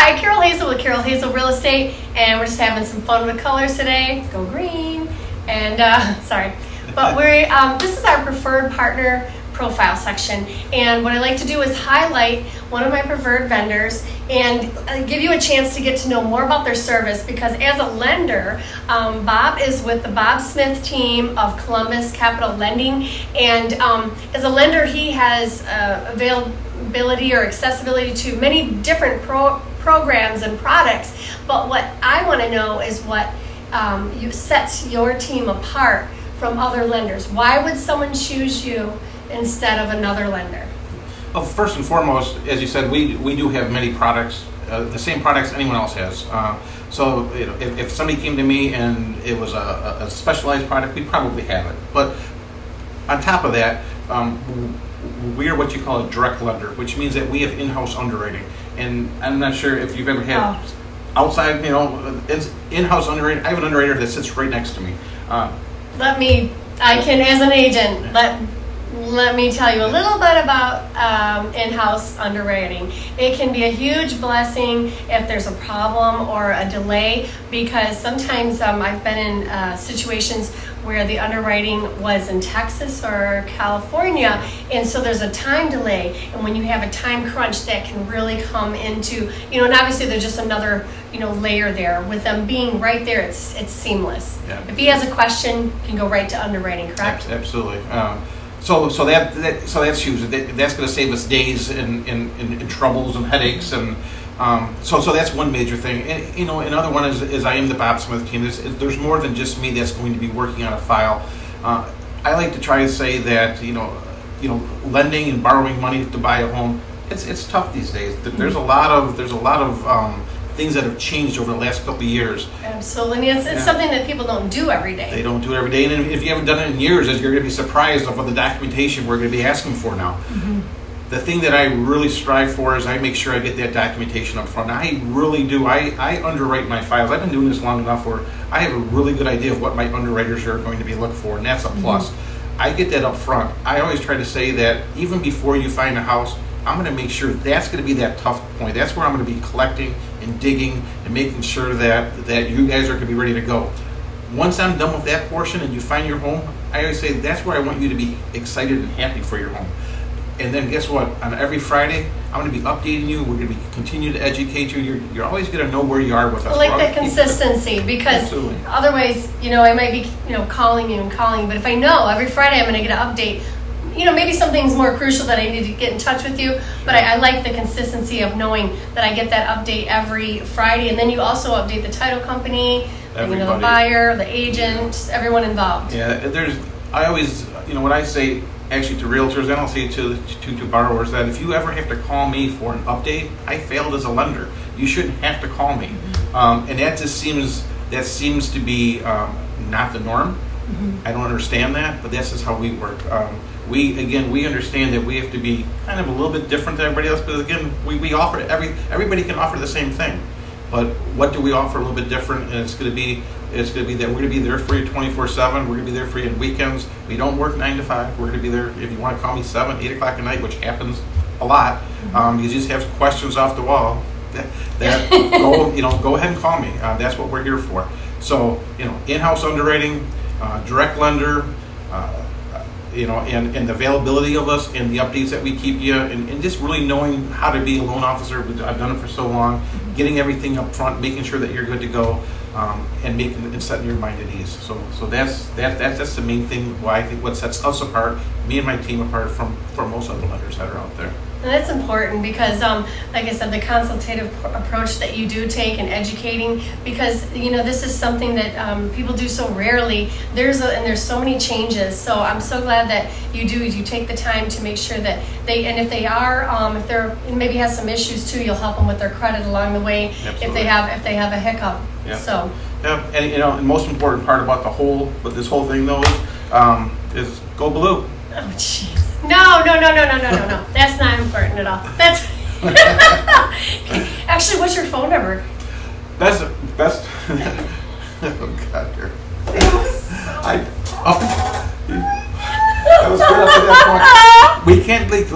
Hi, Carol Hazel with Carol Hazel Real Estate, and we're just having some fun with colors today. Go green, and sorry, but we're this is our preferred partner profile section, and what I like to do is highlight one of my preferred vendors and give you a chance to get to know more about their service, because as a lender, Bob is with the Bob Smith team of Columbus Capital Lending, and as a lender he has availability or accessibility to many different programs and products. But what I want to know is what sets your team apart from other lenders. Why would someone choose you instead of another lender? Well, first and foremost, as you said, we do have many products, the same products anyone else has. So if somebody came to me and it was a specialized product, we'd probably have it. But on top of that, we are what you call a direct lender, which means that we have in-house underwriting. And I'm not sure if you've ever had outside, it's in-house underwriting. I have an underwriter that sits right next to me. I can, as an agent, let me tell you a little bit about in-house underwriting. It can be a huge blessing if there's a problem or a delay, because sometimes I've been in situations where the underwriting was in Texas or California, and so there's a time delay, and when you have a time crunch, that can really come into, and obviously there's just another layer there. With them being right there, it's seamless. Yeah. If he has a question, you can go right to underwriting, correct? Absolutely. So that's huge. That's going to save us days and troubles and headaches, and so that's one major thing. And another one is I am the Bob Smith team. There's more than just me that's going to be working on a file. I like to try to say that lending and borrowing money to buy a home, it's tough these days. There's a lot of things that have changed over the last couple of years. Absolutely. It's something that people don't do every day. They don't do it every day. And if you haven't done it in years, you're going to be surprised of what the documentation we're going to be asking for now. Mm-hmm. The thing that I really strive for is I make sure I get that documentation up front. I really do. I underwrite my files. I've been doing this long enough where I have a really good idea of what my underwriters are going to be looking for, and that's a plus. Mm-hmm. I get that up front. I always try to say that even before you find a house, I'm going to make sure that's going to be that tough point. That's where I'm going to be collecting and digging and making sure that you guys are going to be ready to go. Once I'm done with that portion and you find your home, I always say that's where I want you to be excited and happy for your home. And then guess what? On every Friday, I'm going to be updating you. We're going to be continue to educate you. You're always going to know where you are with us. I like that consistency, because Absolutely. Otherwise, I might be, calling you, but if I know every Friday I'm going to get an update, maybe something's more crucial that I need to get in touch with you, but I like the consistency of knowing that I get that update every Friday, and then you also update the title company, the buyer, the agent, everyone involved. Yeah, I always, what I say actually to realtors, and I'll say to borrowers, that if you ever have to call me for an update, I failed as a lender. You shouldn't have to call me. Mm-hmm. And that seems to be not the norm. Mm-hmm. I don't understand that, but this is how we work. We understand that we have to be kind of a little bit different than everybody else, because again, we offer everybody can offer the same thing, but what do we offer a little bit different? And it's going to be that we're going to be there for you 24/7. We're going to be there for you on weekends. We don't work 9 to 5. We're going to be there if you want to call me 7, 8 o'clock at night, which happens a lot. You just have questions off the wall. Go ahead and call me. That's what we're here for. So in-house underwriting, direct lender. And the availability of us and the updates that we keep you, and just really knowing how to be a loan officer. I've done it for so long, getting everything up front, making sure that you're good to go, and setting your mind at ease. So that's the main thing. Why I think what sets us apart, me and my team apart from most other lenders that are out there. And that's important, because like I said, the consultative approach that you do take and educating, because this is something that people do so rarely. There's so many changes, so I'm so glad that you take the time to make sure that if they're maybe has some issues too, you'll help them with their credit along the way. Absolutely. if they have a hiccup. Yeah. So and the most important part about this whole thing though is go blue. Oh jeez. No. That's not important at all. That's actually, what's your phone number? Best. Oh God, that was good up to that point. We can't like